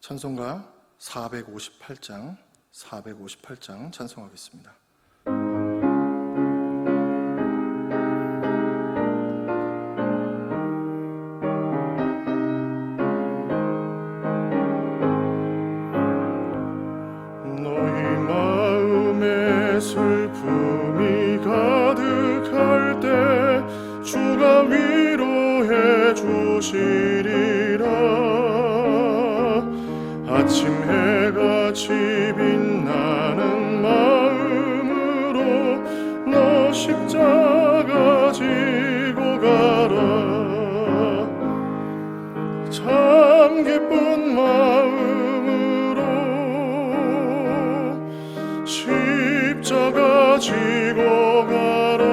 찬송가 458장 찬송하겠습니다. 너희 마음에 슬픔이 가득할 때 주가 위로해 주시리라. 아침 해같이 빛나는 마음으로 너 십자가 지고 가라. 참 기쁜 마음으로 십자가 지고 가라.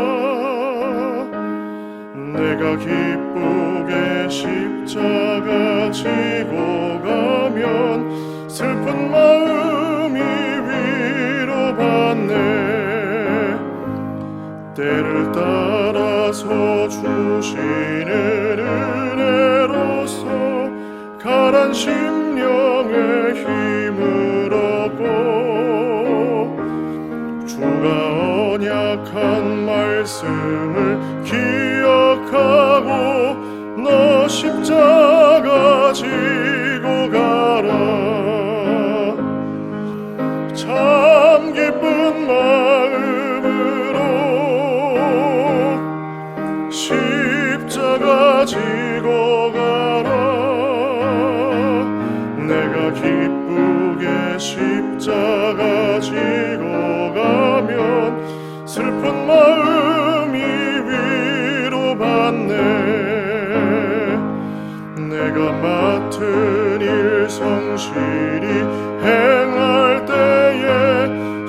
내가 기쁘게 십자가 지고 가면 슬픈 마음이 위로받네. 때를 따라서 주시는 은혜로서 가란 심령의 힘을 얻고 주가 언약한 말씀을 기억하고 너 십자가 지고 가라. 참 기쁜 마음으로 십자가 지고 가라. 내가 기쁘게 십자가 지고 가면 슬픈 마음이 위로받네. 내가 맡은 일 성실히 행할 때에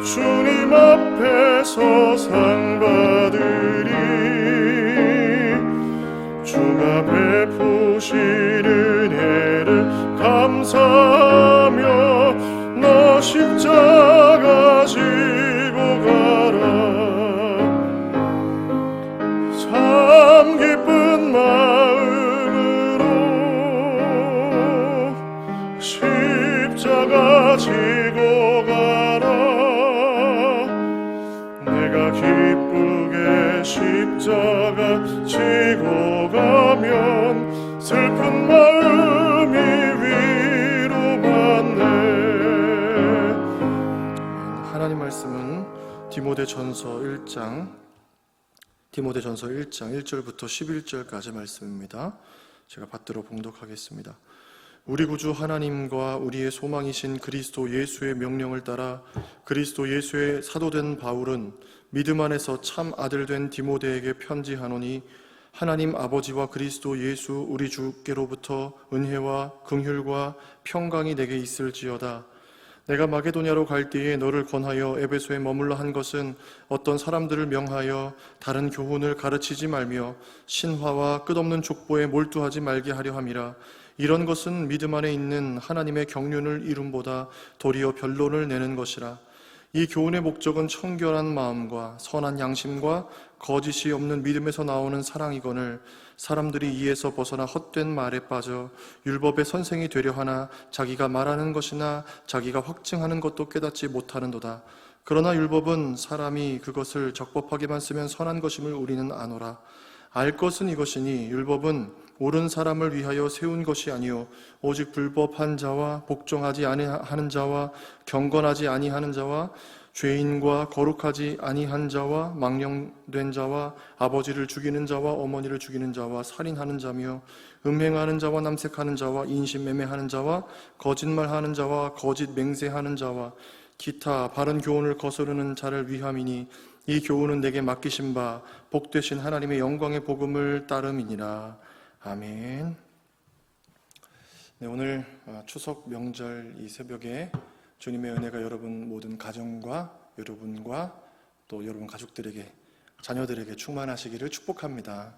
주님 앞에서 상 받으리. 주가 베푸신 은혜를 감사하며 너 십자가 지고 가라. 참 기쁜 마음으로 십자가 지고 가라. 내가 기쁘게 십자가 지고 가면 슬픈 마음이 위로받네. 하나님 말씀은 디모데전서 1장 1절부터 11절까지 말씀입니다. 제가 받들어 봉독하겠습니다. 우리 구주 하나님과 우리의 소망이신 그리스도 예수의 명령을 따라 그리스도 예수의 사도된 바울은 믿음 안에서 참 아들 된 디모데에게 편지하노니 하나님 아버지와 그리스도 예수 우리 주께로부터 은혜와 긍휼과 평강이 내게 있을지어다. 내가 마게도냐로 갈 때에 너를 권하여 에베소에 머물러 한 것은 어떤 사람들을 명하여 다른 교훈을 가르치지 말며 신화와 끝없는 족보에 몰두하지 말게 하려 함이라. 이런 것은 믿음 안에 있는 하나님의 경륜을 이룸보다 도리어 변론을 내는 것이라. 이 교훈의 목적은 청결한 마음과 선한 양심과 거짓이 없는 믿음에서 나오는 사랑이거늘 사람들이 이에서 벗어나 헛된 말에 빠져 율법의 선생이 되려 하나 자기가 말하는 것이나 자기가 확증하는 것도 깨닫지 못하는도다. 그러나 율법은 사람이 그것을 적법하게만 쓰면 선한 것임을 우리는 아노라. 알 것은 이것이니 율법은 옳은 사람을 위하여 세운 것이 아니요 오직 불법한 자와 복종하지 아니하는 자와 경건하지 아니하는 자와 죄인과 거룩하지 아니한 자와 망령된 자와 아버지를 죽이는 자와 어머니를 죽이는 자와 살인하는 자며 음행하는 자와 남색하는 자와 인신매매하는 자와 거짓말하는 자와 거짓 맹세하는 자와 기타 바른 교훈을 거스르는 자를 위함이니 이 교훈은 내게 맡기신 바 복되신 하나님의 영광의 복음을 따름이니라. 아멘. 네, 오늘 추석 명절 이 새벽에 주님의 은혜가 여러분 모든 가정과 여러분과 또 여러분 가족들에게 자녀들에게 충만하시기를 축복합니다.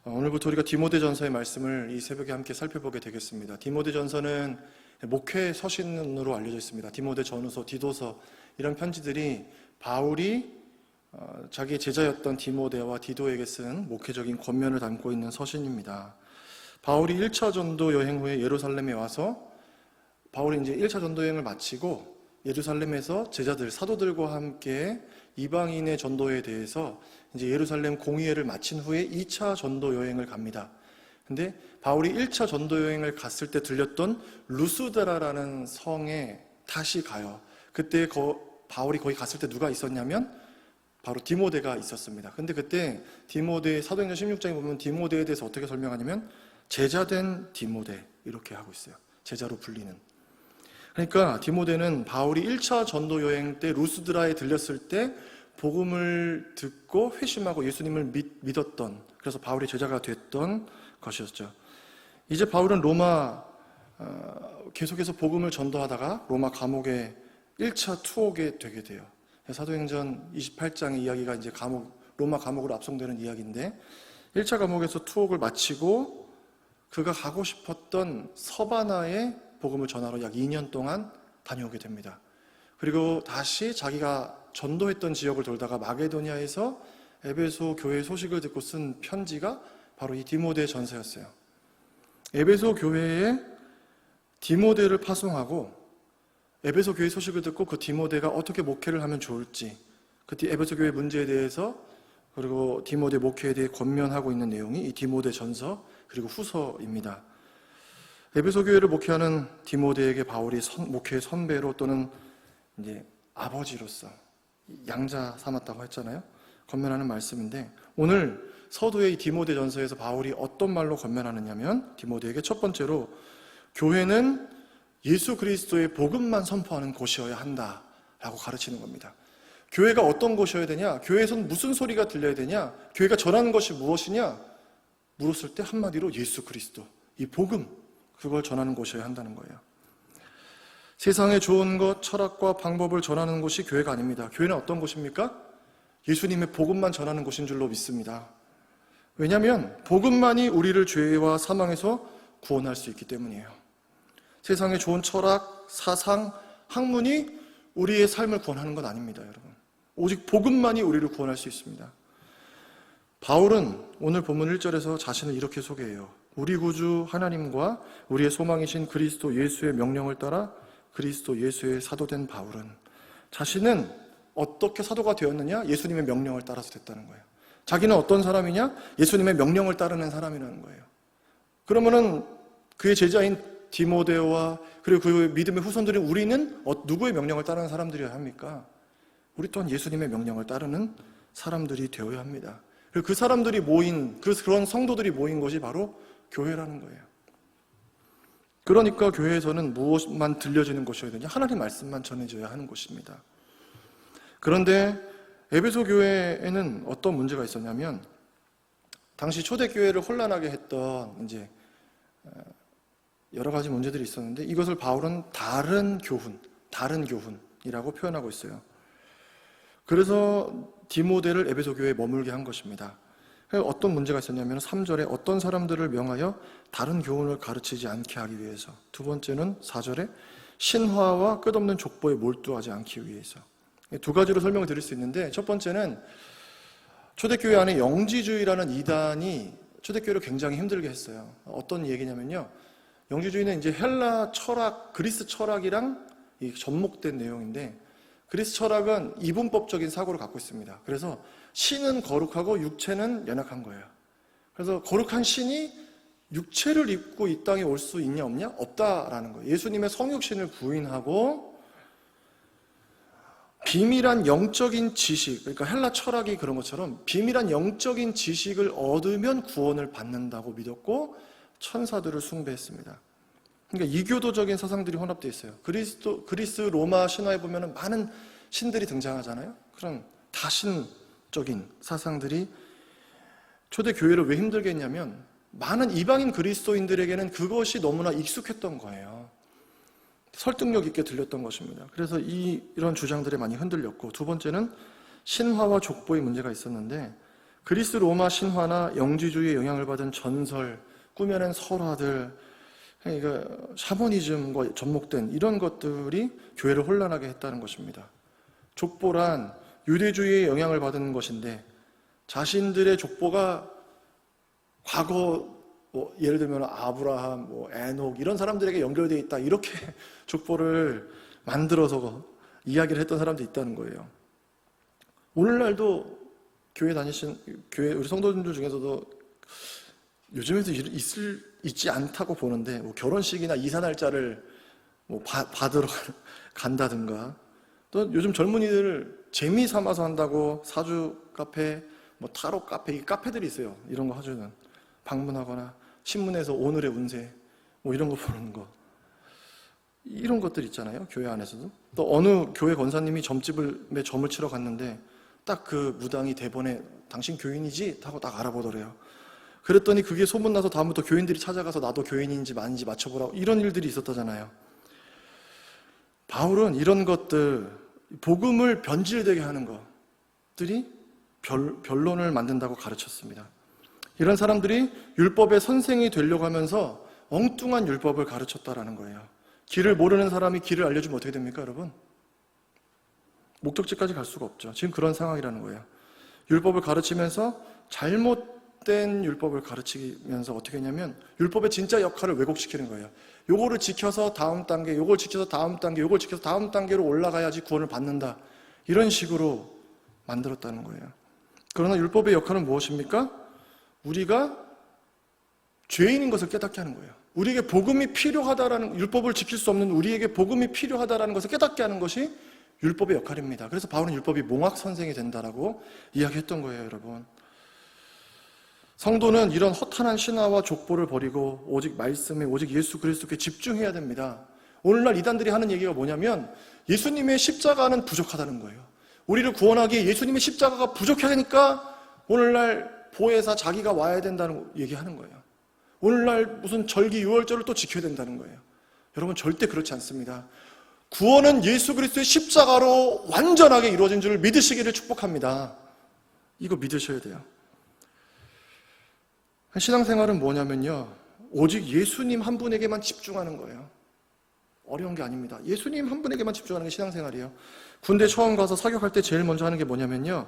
오늘부터 우리가 디모데전서의 말씀을 이 새벽에 함께 살펴보게 되겠습니다. 디모데전서는 목회 서신으로 알려져 있습니다. 디모데전서, 디도서 이런 편지들이 바울이 자기의 제자였던 디모데와 디도에게 쓴 목회적인 권면을 담고 있는 서신입니다. 바울이 1차 전도 여행 후에 예루살렘에 와서 바울이 이제 1차 전도 여행을 마치고 예루살렘에서 제자들, 사도들과 함께 이방인의 전도에 대해서 이제 예루살렘 공의회를 마친 후에 2차 전도 여행을 갑니다. 근데 바울이 1차 전도 여행을 갔을 때 들렸던 루스드라라는 성에 다시 가요. 그때 바울이 거기 갔을 때 누가 있었냐면 바로 디모데가 있었습니다. 근데 그때 디모데, 사도행전 16장에 보면 디모데에 대해서 어떻게 설명하냐면 제자된 디모데 이렇게 하고 있어요. 제자로 불리는. 그러니까 디모데는 바울이 1차 전도 여행 때 루스드라에 들렸을 때 복음을 듣고 회심하고 예수님을 믿었던, 그래서 바울의 제자가 됐던 것이었죠. 이제 바울은 로마 계속해서 복음을 전도하다가 로마 감옥에 1차 투옥에 되게 돼요. 사도행전 28장의 이야기가 이제 로마 감옥으로 압송되는 이야기인데 1차 감옥에서 투옥을 마치고 그가 가고 싶었던 서바나에 복음을 전하러 약 2년 동안 다녀오게 됩니다. 그리고 다시 자기가 전도했던 지역을 돌다가 마게도니아에서 에베소 교회 소식을 듣고 쓴 편지가 바로 이 디모데 전서였어요. 에베소 교회에 디모데를 파송하고 에베소 교회 소식을 듣고 그 디모데가 어떻게 목회를 하면 좋을지, 그 에베소 교회 문제에 대해서 그리고 디모데 목회에 대해 권면하고 있는 내용이 이 디모데 전서 그리고 후서입니다. 에베소 교회를 목회하는 디모데에게 바울이 목회의 선배로 또는 이제 아버지로서 양자 삼았다고 했잖아요. 권면하는 말씀인데 오늘 서두의 이 디모데 전서에서 바울이 어떤 말로 권면하느냐면 디모데에게 첫 번째로 교회는 예수 그리스도의 복음만 선포하는 곳이어야 한다라고 가르치는 겁니다. 교회가 어떤 곳이어야 되냐? 교회에서는 무슨 소리가 들려야 되냐? 교회가 전하는 것이 무엇이냐? 물었을 때 한마디로 예수 그리스도, 이 복음, 그걸 전하는 곳이어야 한다는 거예요. 세상에 좋은 것, 철학과 방법을 전하는 곳이 교회가 아닙니다. 교회는 어떤 곳입니까? 예수님의 복음만 전하는 곳인 줄로 믿습니다. 왜냐하면 복음만이 우리를 죄와 사망에서 구원할 수 있기 때문이에요. 세상에 좋은 철학, 사상, 학문이 우리의 삶을 구원하는 건 아닙니다, 여러분. 오직 복음만이 우리를 구원할 수 있습니다. 바울은 오늘 본문 1절에서 자신을 이렇게 소개해요. 우리 구주 하나님과 우리의 소망이신 그리스도 예수의 명령을 따라 그리스도 예수의 사도된 바울은, 자신은 어떻게 사도가 되었느냐? 예수님의 명령을 따라서 됐다는 거예요. 자기는 어떤 사람이냐? 예수님의 명령을 따르는 사람이라는 거예요. 그러면은 그의 제자인 디모데와 그리고 그 믿음의 후손들인 우리는 누구의 명령을 따르는 사람들이어야 합니까? 우리 또한 예수님의 명령을 따르는 사람들이 되어야 합니다. 그리고 그 사람들이 모인, 그런 성도들이 모인 것이 바로 교회라는 거예요. 그러니까 교회에서는 무엇만 들려지는 것이어야 되냐? 하나님 말씀만 전해져야 하는 곳입니다. 그런데 에베소 교회에는 어떤 문제가 있었냐면 당시 초대교회를 혼란하게 했던 이제 여러 가지 문제들이 있었는데 이것을 바울은 다른 교훈이라고 표현하고 있어요. 그래서 디모데를 에베소 교회에 머물게 한 것입니다. 어떤 문제가 있었냐면 3절에 어떤 사람들을 명하여 다른 교훈을 가르치지 않게 하기 위해서, 두 번째는 4절에 신화와 끝없는 족보에 몰두하지 않기 위해서. 두 가지로 설명을 드릴 수 있는데 첫 번째는 초대교회 안에 영지주의라는 이단이 초대교회를 굉장히 힘들게 했어요. 어떤 얘기냐면요, 영지주의는 이제 헬라 철학, 그리스 철학이랑 접목된 내용인데 그리스 철학은 이분법적인 사고를 갖고 있습니다. 그래서 신은 거룩하고 육체는 연약한 거예요. 그래서 거룩한 신이 육체를 입고 이 땅에 올 수 있냐 없냐? 없다라는 거예요. 예수님의 성육신을 부인하고 비밀한 영적인 지식, 그러니까 헬라 철학이 그런 것처럼 비밀한 영적인 지식을 얻으면 구원을 받는다고 믿었고 천사들을 숭배했습니다. 그러니까 이교도적인 사상들이 혼합되어 있어요. 그리스 로마 신화에 보면 많은 신들이 등장하잖아요. 그런 다신적인 사상들이 초대교회를 왜 힘들게 했냐면 많은 이방인 그리스도인들에게는 그것이 너무나 익숙했던 거예요. 설득력 있게 들렸던 것입니다. 그래서 이런 주장들이 많이 흔들렸고, 두 번째는 신화와 족보의 문제가 있었는데 그리스 로마 신화나 영지주의의 영향을 받은 전설, 꾸며낸 설화들, 그러니까 샤머니즘과 접목된 이런 것들이 교회를 혼란하게 했다는 것입니다. 족보란 유대주의의 영향을 받은 것인데 자신들의 족보가 과거 뭐 예를 들면 아브라함, 뭐 에녹 이런 사람들에게 연결되어 있다 이렇게 족보를 만들어서 이야기를 했던 사람도 있다는 거예요. 오늘날도 교회 다니신 교회 우리 성도님들 중에서도 요즘에도 있지 않다고 보는데 뭐 결혼식이나 이사 날짜를 뭐 받으러 간다든가 또 요즘 젊은이들 재미 삼아서 한다고 사주 카페, 뭐 타로 카페 이 카페들이 있어요. 이런 거 해주는 방문하거나 신문에서 오늘의 운세 뭐 이런 거 보는 거 이런 것들 있잖아요. 교회 안에서도 또 어느 교회 권사님이 점집에 점을 치러 갔는데 딱 그 무당이 대본에 당신 교인이지? 하고 딱 알아보더래요. 그랬더니 그게 소문나서 다음부터 교인들이 찾아가서 나도 교인인지 아닌지 맞춰보라고 이런 일들이 있었다잖아요. 바울은 이런 것들 복음을 변질되게 하는 것들이 변론을 만든다고 가르쳤습니다. 이런 사람들이 율법의 선생이 되려고 하면서 엉뚱한 율법을 가르쳤다라는 거예요. 길을 모르는 사람이 길을 알려주면 어떻게 됩니까, 여러분? 목적지까지 갈 수가 없죠. 지금 그런 상황이라는 거예요. 율법을 가르치면서 잘못된 율법을 가르치면서 어떻게 했냐면 율법의 진짜 역할을 왜곡시키는 거예요. 요거를 지켜서 다음 단계, 요걸 지켜서 다음 단계, 요걸 지켜서 다음 단계로 올라가야지 구원을 받는다. 이런 식으로 만들었다는 거예요. 그러나 율법의 역할은 무엇입니까? 우리가 죄인인 것을 깨닫게 하는 거예요. 우리에게 복음이 필요하다라는, 율법을 지킬 수 없는 우리에게 복음이 필요하다라는 것을 깨닫게 하는 것이 율법의 역할입니다. 그래서 바울은 율법이 몽학 선생이 된다라고 이야기했던 거예요, 여러분. 성도는 이런 허탄한 신화와 족보를 버리고 오직 말씀에, 오직 예수 그리스도께 집중해야 됩니다. 오늘날 이단들이 하는 얘기가 뭐냐면 예수님의 십자가는 부족하다는 거예요. 우리를 구원하기에 예수님의 십자가가 부족하니까 오늘날 보혜사 자기가 와야 된다는 얘기하는 거예요. 오늘날 무슨 절기 유월절을 또 지켜야 된다는 거예요. 여러분 절대 그렇지 않습니다. 구원은 예수 그리스도의 십자가로 완전하게 이루어진 줄 믿으시기를 축복합니다. 이거 믿으셔야 돼요. 신앙생활은 뭐냐면요, 오직 예수님 한 분에게만 집중하는 거예요. 어려운 게 아닙니다. 예수님 한 분에게만 집중하는 게 신앙생활이에요. 군대 처음 가서 사격할 때 제일 먼저 하는 게 뭐냐면요,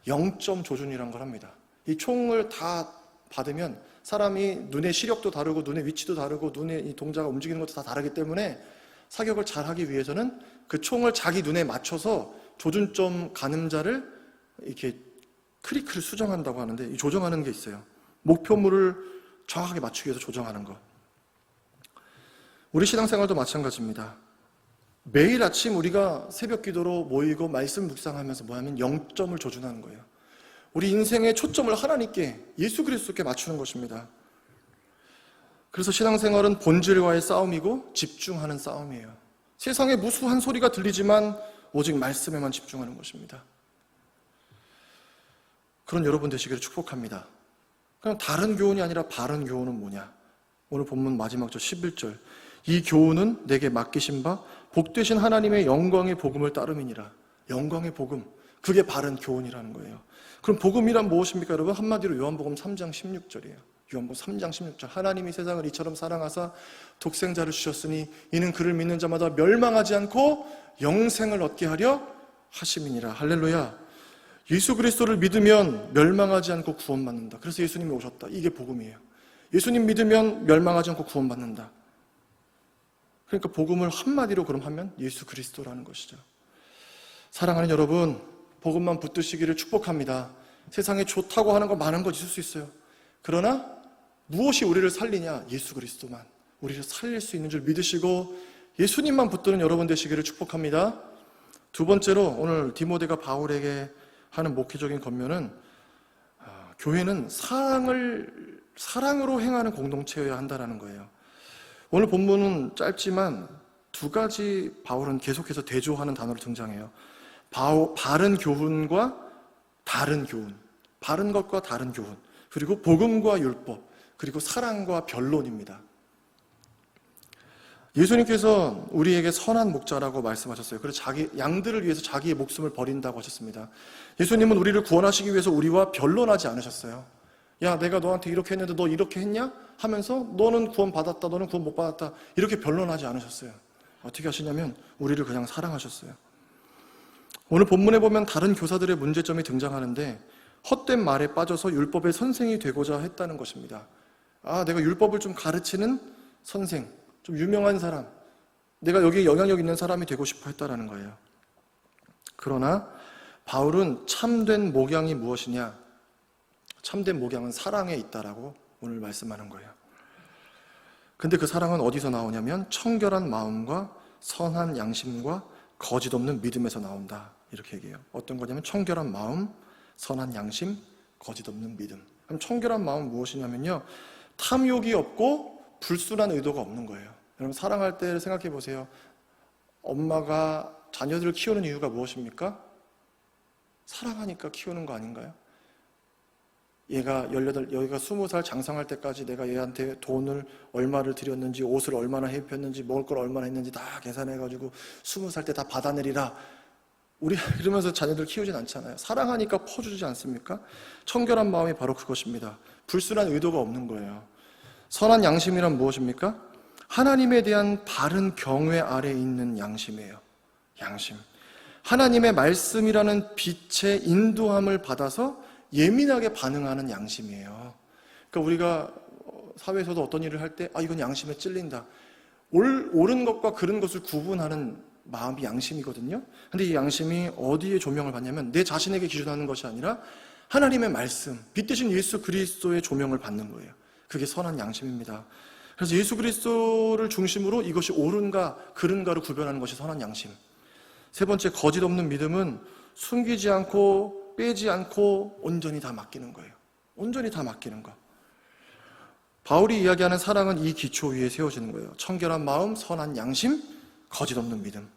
0점 조준이라는 걸 합니다. 이 총을 다 받으면 사람이 눈의 시력도 다르고 눈의 위치도 다르고 눈의 이 동자가 움직이는 것도 다 다르기 때문에 사격을 잘하기 위해서는 그 총을 자기 눈에 맞춰서 조준점 가늠자를 이렇게 크리크를 수정한다고 하는데, 이 조정하는 게 있어요. 목표물을 정확하게 맞추기 위해서 조정하는 거. 우리 신앙생활도 마찬가지입니다. 매일 아침 우리가 새벽 기도로 모이고 말씀 묵상하면서 뭐하면 0점을 조준하는 거예요. 우리 인생의 초점을 하나님께, 예수 그리스도께 맞추는 것입니다. 그래서 신앙생활은 본질과의 싸움이고 집중하는 싸움이에요. 세상에 무수한 소리가 들리지만 오직 말씀에만 집중하는 것입니다. 그런 여러분 되시기를 축복합니다. 그럼 다른 교훈이 아니라 바른 교훈은 뭐냐? 오늘 본문 마지막 절 11절. 이 교훈은 내게 맡기신 바 복되신 하나님의 영광의 복음을 따름이니라. 영광의 복음, 그게 바른 교훈이라는 거예요. 그럼 복음이란 무엇입니까, 여러분? 한마디로 요한복음 3장 16절이에요. 요한복음 3장 16절. 하나님이 세상을 이처럼 사랑하사 독생자를 주셨으니 이는 그를 믿는 자마다 멸망하지 않고 영생을 얻게 하려 하심이니라. 할렐루야. 예수 그리스도를 믿으면 멸망하지 않고 구원받는다. 그래서 예수님이 오셨다. 이게 복음이에요. 예수님 믿으면 멸망하지 않고 구원받는다. 그러니까 복음을 한마디로 그럼 하면 예수 그리스도라는 것이죠. 사랑하는 여러분, 복음만 붙드시기를 축복합니다. 세상에 좋다고 하는 거 많은 거 있을 수 있어요. 그러나 무엇이 우리를 살리냐? 예수 그리스도만 우리를 살릴 수 있는 줄 믿으시고 예수님만 붙드는 여러분 되시기를 축복합니다. 두 번째로 오늘 디모데가 바울에게 하는 목회적인 권면은 교회는 사랑으로 행하는 공동체여야 한다는 거예요. 오늘 본문은 짧지만 두 가지 바울은 계속해서 대조하는 단어로 등장해요. 바른 교훈과 다른 교훈, 바른 것과 다른 교훈, 그리고 복음과 율법, 그리고 사랑과 변론입니다. 예수님께서 우리에게 선한 목자라고 말씀하셨어요. 그래서 자기 양들을 위해서 자기의 목숨을 버린다고 하셨습니다. 예수님은 우리를 구원하시기 위해서 우리와 변론하지 않으셨어요. 야, 내가 너한테 이렇게 했는데 너 이렇게 했냐? 하면서 너는 구원 받았다, 너는 구원 못 받았다, 이렇게 변론하지 않으셨어요. 어떻게 하시냐면 우리를 그냥 사랑하셨어요. 오늘 본문에 보면 다른 교사들의 문제점이 등장하는데 헛된 말에 빠져서 율법의 선생이 되고자 했다는 것입니다. 내가 율법을 좀 가르치는 선생, 좀 유명한 사람, 내가 여기에 영향력 있는 사람이 되고 싶어 했다라는 거예요. 그러나 바울은 참된 목양이 무엇이냐? 참된 목양은 사랑에 있다라고 오늘 말씀하는 거예요. 근데 그 사랑은 어디서 나오냐면 청결한 마음과 선한 양심과 거짓 없는 믿음에서 나온다, 이렇게 얘기해요. 어떤 거냐면 청결한 마음, 선한 양심, 거짓 없는 믿음. 그럼 청결한 마음은 무엇이냐면요, 탐욕이 없고 불순한 의도가 없는 거예요. 여러분, 사랑할 때 생각해 보세요. 엄마가 자녀들을 키우는 이유가 무엇입니까? 사랑하니까 키우는 거 아닌가요? 얘가 20살 장성할 때까지 내가 얘한테 돈을 얼마를 들였는지, 옷을 얼마나 입혔는지, 먹을 걸 얼마나 했는지 다 계산해가지고 20살 때 다 받아내리라. 우리 그러면서 자녀들 키우진 않잖아요. 사랑하니까 퍼주지 않습니까? 청결한 마음이 바로 그것입니다. 불순한 의도가 없는 거예요. 선한 양심이란 무엇입니까? 하나님에 대한 바른 경외 아래에 있는 양심이에요. 양심. 하나님의 말씀이라는 빛의 인도함을 받아서 예민하게 반응하는 양심이에요. 그러니까 우리가 사회에서도 어떤 일을 할 때 이건 양심에 찔린다. 옳은 것과 그른 것을 구분하는 마음이 양심이거든요. 근데 이 양심이 어디에 조명을 받냐면 내 자신에게 기준하는 것이 아니라 하나님의 말씀, 빛 대신 예수 그리스도의 조명을 받는 거예요. 그게 선한 양심입니다. 그래서 예수 그리스도를 중심으로 이것이 옳은가 그른가를 구별하는 것이 선한 양심. 세 번째, 거짓 없는 믿음은 숨기지 않고 빼지 않고 온전히 다 맡기는 거예요. 온전히 다 맡기는 거. 바울이 이야기하는 사랑은 이 기초 위에 세워지는 거예요. 청결한 마음, 선한 양심, 거짓 없는 믿음.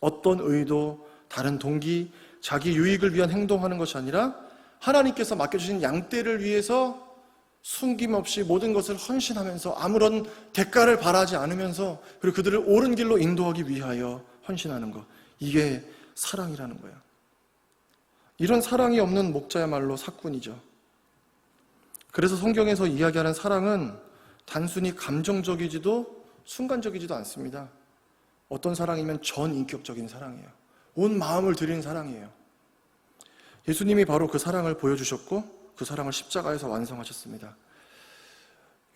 어떤 의도, 다른 동기, 자기 유익을 위한 행동하는 것이 아니라 하나님께서 맡겨주신 양떼를 위해서 숨김없이 모든 것을 헌신하면서 아무런 대가를 바라지 않으면서, 그리고 그들을 옳은 길로 인도하기 위하여 헌신하는 것. 이게 사랑이라는 거예요. 이런 사랑이 없는 목자야말로 사꾼이죠. 그래서 성경에서 이야기하는 사랑은 단순히 감정적이지도 순간적이지도 않습니다. 어떤 사랑이면 전인격적인 사랑이에요. 온 마음을 드리는 사랑이에요. 예수님이 바로 그 사랑을 보여주셨고 그 사랑을 십자가에서 완성하셨습니다.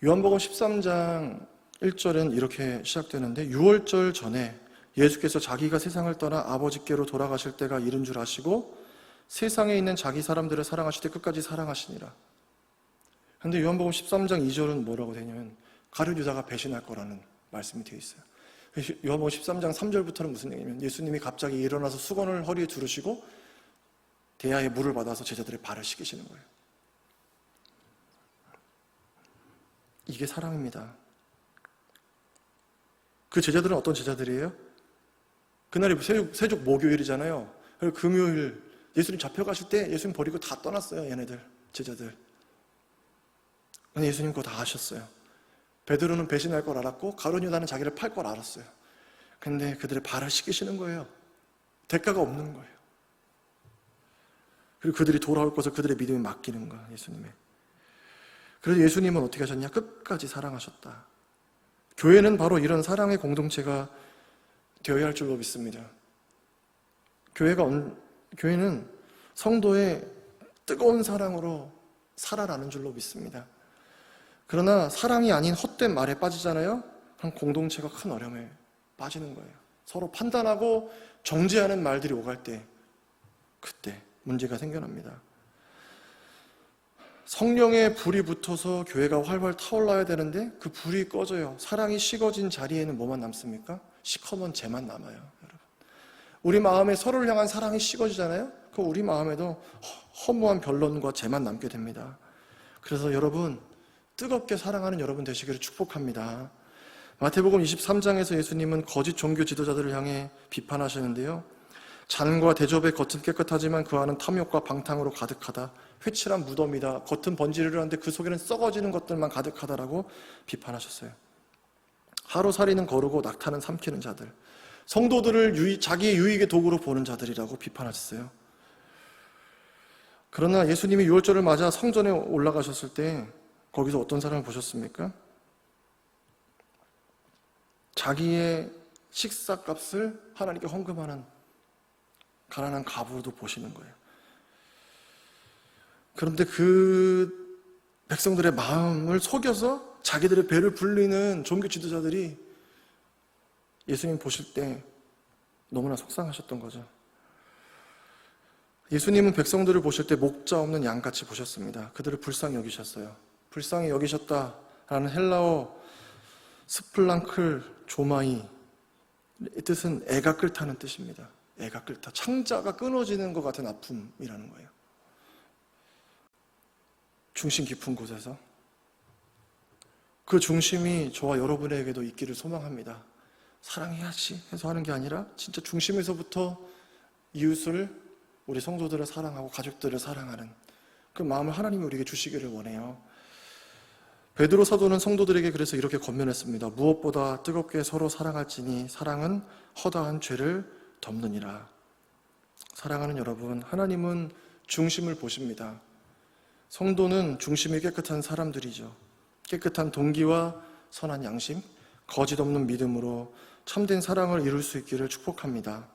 요한복음 13장 1절은 이렇게 시작되는데, 6월절 전에 예수께서 자기가 세상을 떠나 아버지께로 돌아가실 때가 이른 줄 아시고 세상에 있는 자기 사람들을 사랑하실 때 끝까지 사랑하시니라. 그런데 요한복음 13장 2절은 뭐라고 되냐면 가룟 유다가 배신할 거라는 말씀이 되어 있어요. 요한복음 13장 3절부터는 무슨 얘기냐면 예수님이 갑자기 일어나서 수건을 허리에 두르시고 대야에 물을 받아서 제자들의 발을 씻기시는 거예요. 이게 사랑입니다. 그 제자들은 어떤 제자들이에요? 그날이 세족 목요일이잖아요. 그리고 금요일 예수님 잡혀가실 때 예수님 버리고 다 떠났어요. 얘네들, 제자들. 근데 예수님 그거 다 아셨어요. 베드로는 배신할 걸 알았고 가룟 유다는 자기를 팔 걸 알았어요. 근데 그들의 발을 씻기시는 거예요. 대가가 없는 거예요. 그리고 그들이 돌아올 것을 그들의 믿음에 맡기는 거예요. 예수님의. 그래서 예수님은 어떻게 하셨냐? 끝까지 사랑하셨다. 교회는 바로 이런 사랑의 공동체가 되어야 할 줄로 믿습니다. 교회는 성도의 뜨거운 사랑으로 살아나는 줄로 믿습니다. 그러나 사랑이 아닌 헛된 말에 빠지잖아요? 그럼 공동체가 큰 어려움에 빠지는 거예요. 서로 판단하고 정죄하는 말들이 오갈 때, 그때 문제가 생겨납니다. 성령의 불이 붙어서 교회가 활활 타올라야 되는데 그 불이 꺼져요. 사랑이 식어진 자리에는 뭐만 남습니까? 시커먼 재만 남아요. 여러분, 우리 마음에 서로를 향한 사랑이 식어지잖아요. 그럼 우리 마음에도 허무한 변론과 재만 남게 됩니다. 그래서 여러분, 뜨겁게 사랑하는 여러분 되시기를 축복합니다. 마태복음 23장에서 예수님은 거짓 종교 지도자들을 향해 비판하시는데요, 잔과 대접의 겉은 깨끗하지만 그 안은 탐욕과 방탕으로 가득하다. 회칠한 무덤이다. 겉은 번지르르한데 그 속에는 썩어지는 것들만 가득하다라고 비판하셨어요. 하루살이는 거르고 낙타는 삼키는 자들, 성도들을 자기의 유익의 도구로 보는 자들이라고 비판하셨어요. 그러나 예수님이 유월절을 맞아 성전에 올라가셨을 때 거기서 어떤 사람을 보셨습니까? 자기의 식사값을 하나님께 헌금하는 가난한 과부도 보시는 거예요. 그런데 그 백성들의 마음을 속여서 자기들의 배를 불리는 종교 지도자들이 예수님 보실 때 너무나 속상하셨던 거죠. 예수님은 백성들을 보실 때 목자 없는 양같이 보셨습니다. 그들을 불쌍히 여기셨어요. 불쌍히 여기셨다라는 헬라어 스플랑클 조마이, 이 뜻은 애가 끓다는 뜻입니다. 애가 끓다. 창자가 끊어지는 것 같은 아픔이라는 거예요. 중심 깊은 곳에서 그 중심이 저와 여러분에게도 있기를 소망합니다. 사랑해야지 해서 하는 게 아니라 진짜 중심에서부터 이웃을, 우리 성도들을 사랑하고 가족들을 사랑하는 그 마음을 하나님이 우리에게 주시기를 원해요. 베드로 사도는 성도들에게 그래서 이렇게 권면했습니다. 무엇보다 뜨겁게 서로 사랑할지니 사랑은 허다한 죄를 덮느니라. 사랑하는 여러분, 하나님은 중심을 보십니다. 성도는 중심이 깨끗한 사람들이죠. 깨끗한 동기와 선한 양심, 거짓 없는 믿음으로 참된 사랑을 이룰 수 있기를 축복합니다.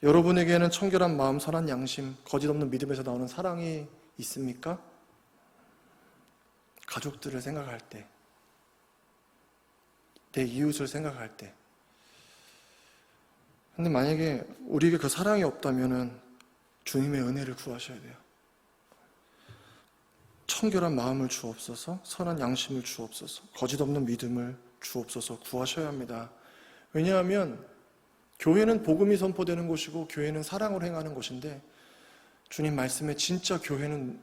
여러분에게는 청결한 마음, 선한 양심, 거짓 없는 믿음에서 나오는 사랑이 있습니까? 가족들을 생각할 때, 내 이웃을 생각할 때. 근데 만약에 우리에게 그 사랑이 없다면 주님의 은혜를 구하셔야 돼요. 청결한 마음을 주옵소서, 선한 양심을 주옵소서, 거짓 없는 믿음을 주옵소서 구하셔야 합니다. 왜냐하면 교회는 복음이 선포되는 곳이고 교회는 사랑으로 행하는 곳인데, 주님 말씀에 진짜 교회는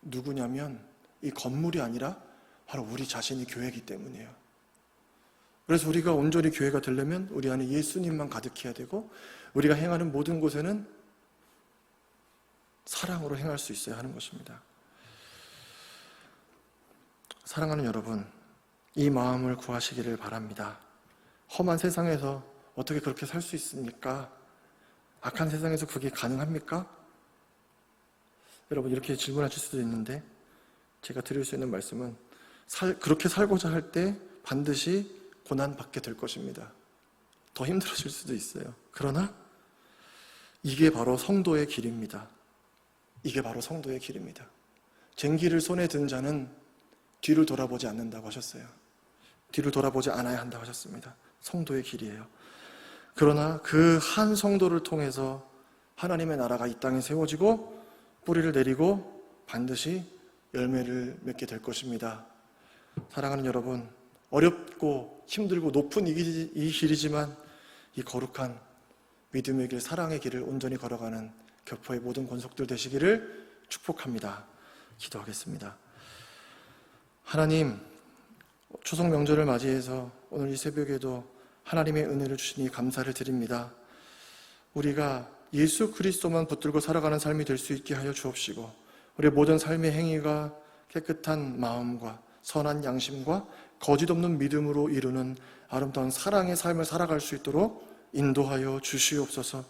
누구냐면 이 건물이 아니라 바로 우리 자신이 교회이기 때문이에요. 그래서 우리가 온전히 교회가 되려면 우리 안에 예수님만 가득해야 되고, 우리가 행하는 모든 곳에는 사랑으로 행할 수 있어야 하는 것입니다. 사랑하는 여러분, 이 마음을 구하시기를 바랍니다. 험한 세상에서 어떻게 그렇게 살 수 있습니까? 악한 세상에서 그게 가능합니까? 여러분, 이렇게 질문하실 수도 있는데 제가 드릴 수 있는 말씀은 그렇게 살고자 할 때 반드시 고난받게 될 것입니다. 더 힘들어질 수도 있어요. 그러나 이게 바로 성도의 길입니다. 이게 바로 성도의 길입니다. 쟁기를 손에 든 자는 뒤를 돌아보지 않는다고 하셨어요. 뒤를 돌아보지 않아야 한다고 하셨습니다. 성도의 길이에요. 그러나 그 한 성도를 통해서 하나님의 나라가 이 땅에 세워지고 뿌리를 내리고 반드시 열매를 맺게 될 것입니다. 사랑하는 여러분, 어렵고 힘들고 높은 이 길이지만 이 거룩한 믿음의 길, 사랑의 길을 온전히 걸어가는 교포의 모든 권속들 되시기를 축복합니다. 기도하겠습니다. 하나님, 추석 명절을 맞이해서 오늘 이 새벽에도 하나님의 은혜를 주시니 감사를 드립니다. 우리가 예수 그리스도만 붙들고 살아가는 삶이 될 수 있게 하여 주옵시고, 우리의 모든 삶의 행위가 깨끗한 마음과 선한 양심과 거짓 없는 믿음으로 이루는 아름다운 사랑의 삶을 살아갈 수 있도록 인도하여 주시옵소서.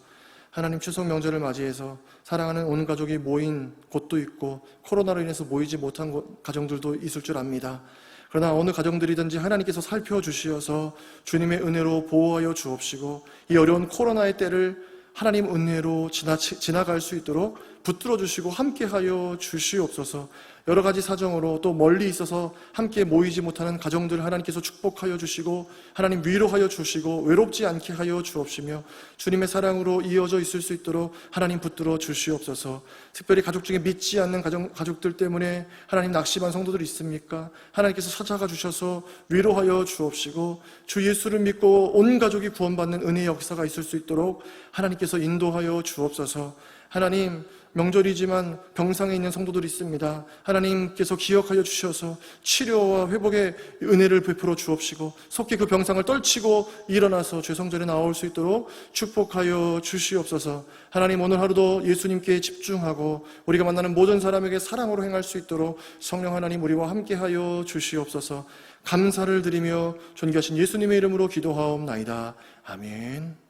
하나님, 추석 명절을 맞이해서 사랑하는 온 가족이 모인 곳도 있고 코로나로 인해서 모이지 못한 가정들도 있을 줄 압니다. 그러나 어느 가정들이든지 하나님께서 살펴주시어서 주님의 은혜로 보호하여 주옵시고, 이 어려운 코로나의 때를 하나님 은혜로 지나갈 수 있도록 붙들어 주시고 함께하여 주시옵소서. 여러 가지 사정으로 또 멀리 있어서 함께 모이지 못하는 가정들 하나님께서 축복하여 주시고 하나님 위로하여 주시고 외롭지 않게 하여 주옵시며, 주님의 사랑으로 이어져 있을 수 있도록 하나님 붙들어 주시옵소서. 특별히 가족 중에 믿지 않는 가족들 때문에 하나님 낙심한 성도들이 있습니까? 하나님께서 찾아가 주셔서 위로하여 주옵시고 주 예수를 믿고 온 가족이 구원받는 은혜의 역사가 있을 수 있도록 하나님께서 인도하여 주옵소서. 하나님, 명절이지만 병상에 있는 성도들이 있습니다. 하나님께서 기억하여 주셔서 치료와 회복의 은혜를 베풀어 주옵시고 속히 그 병상을 떨치고 일어나서 죄성전에 나올 수 있도록 축복하여 주시옵소서. 하나님, 오늘 하루도 예수님께 집중하고 우리가 만나는 모든 사람에게 사랑으로 행할 수 있도록 성령 하나님 우리와 함께하여 주시옵소서. 감사를 드리며 존귀하신 예수님의 이름으로 기도하옵나이다. 아멘.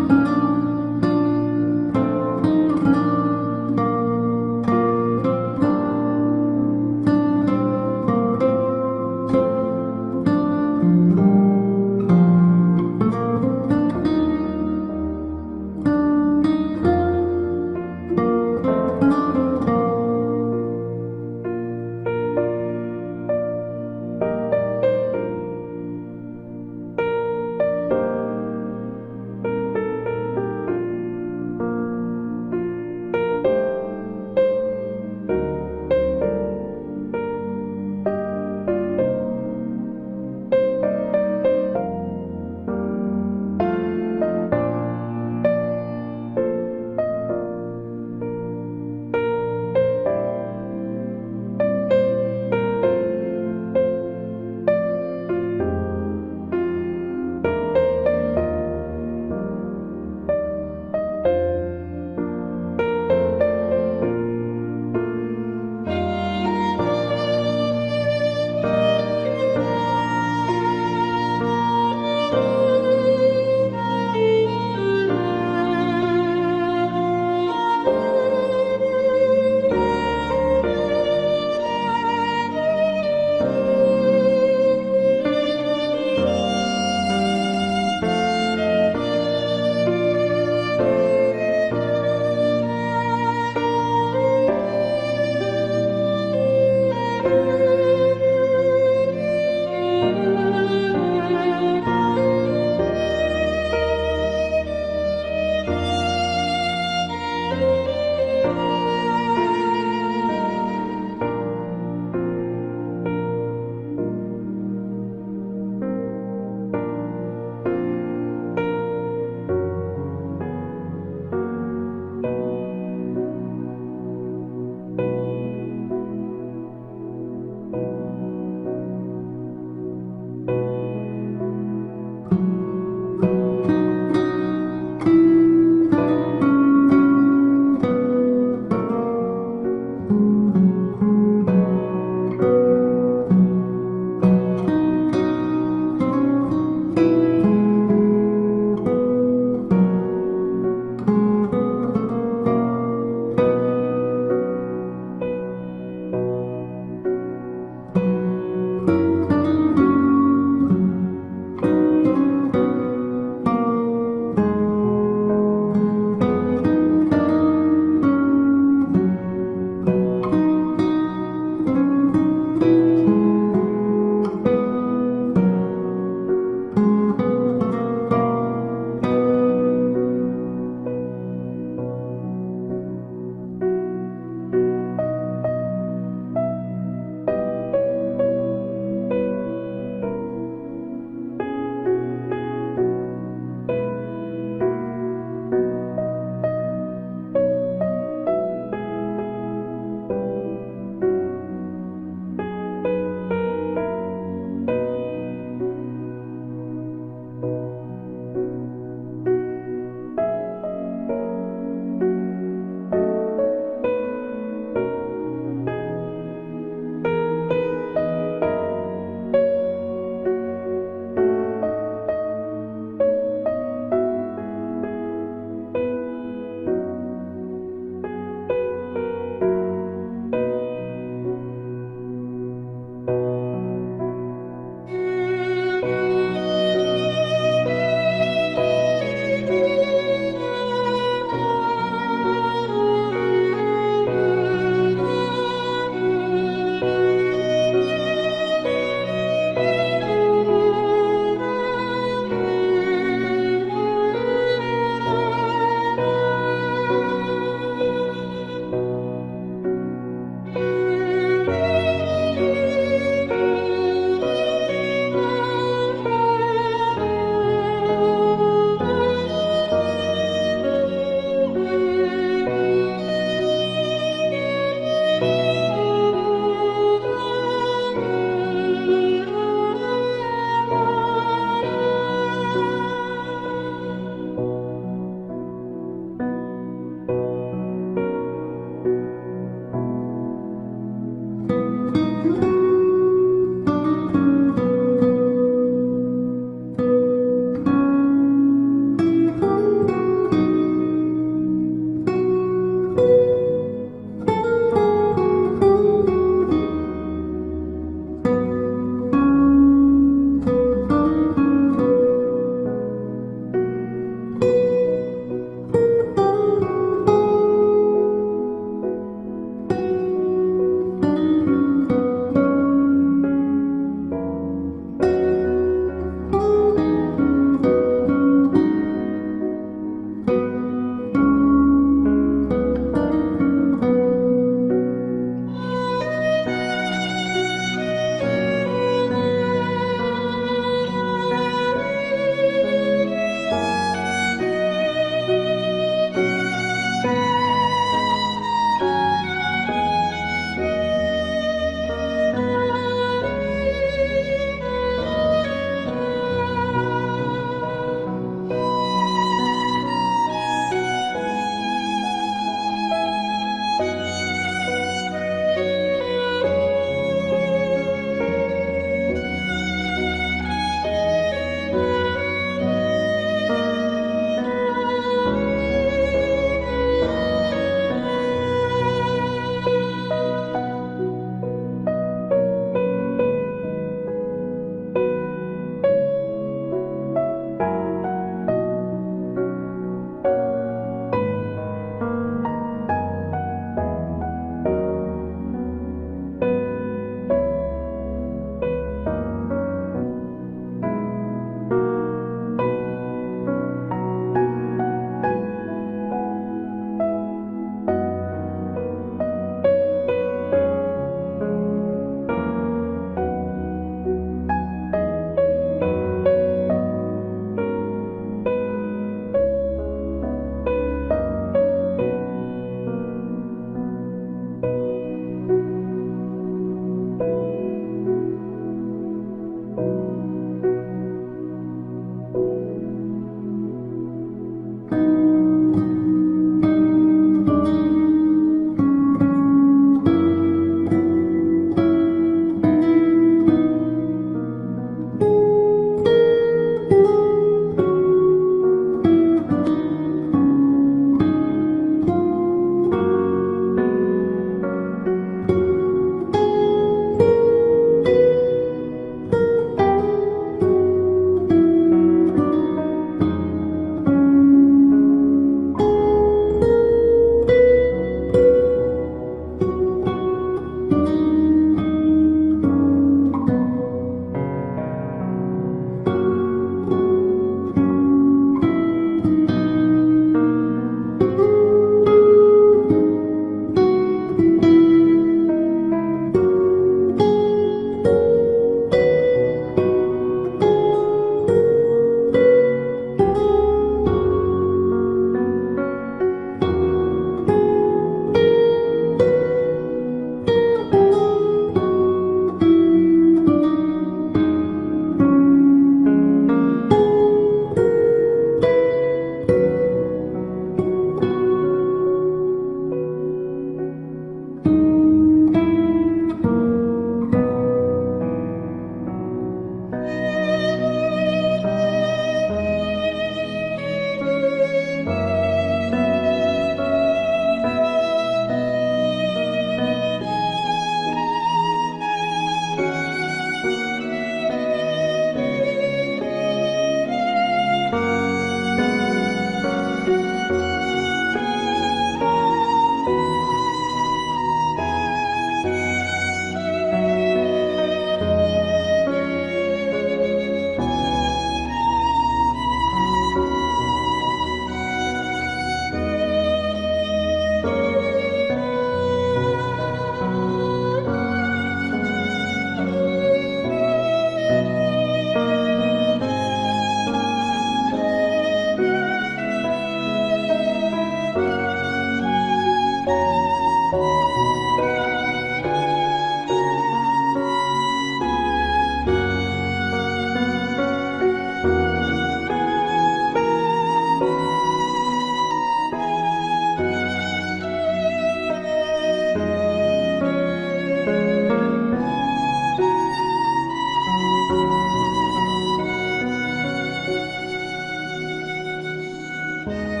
주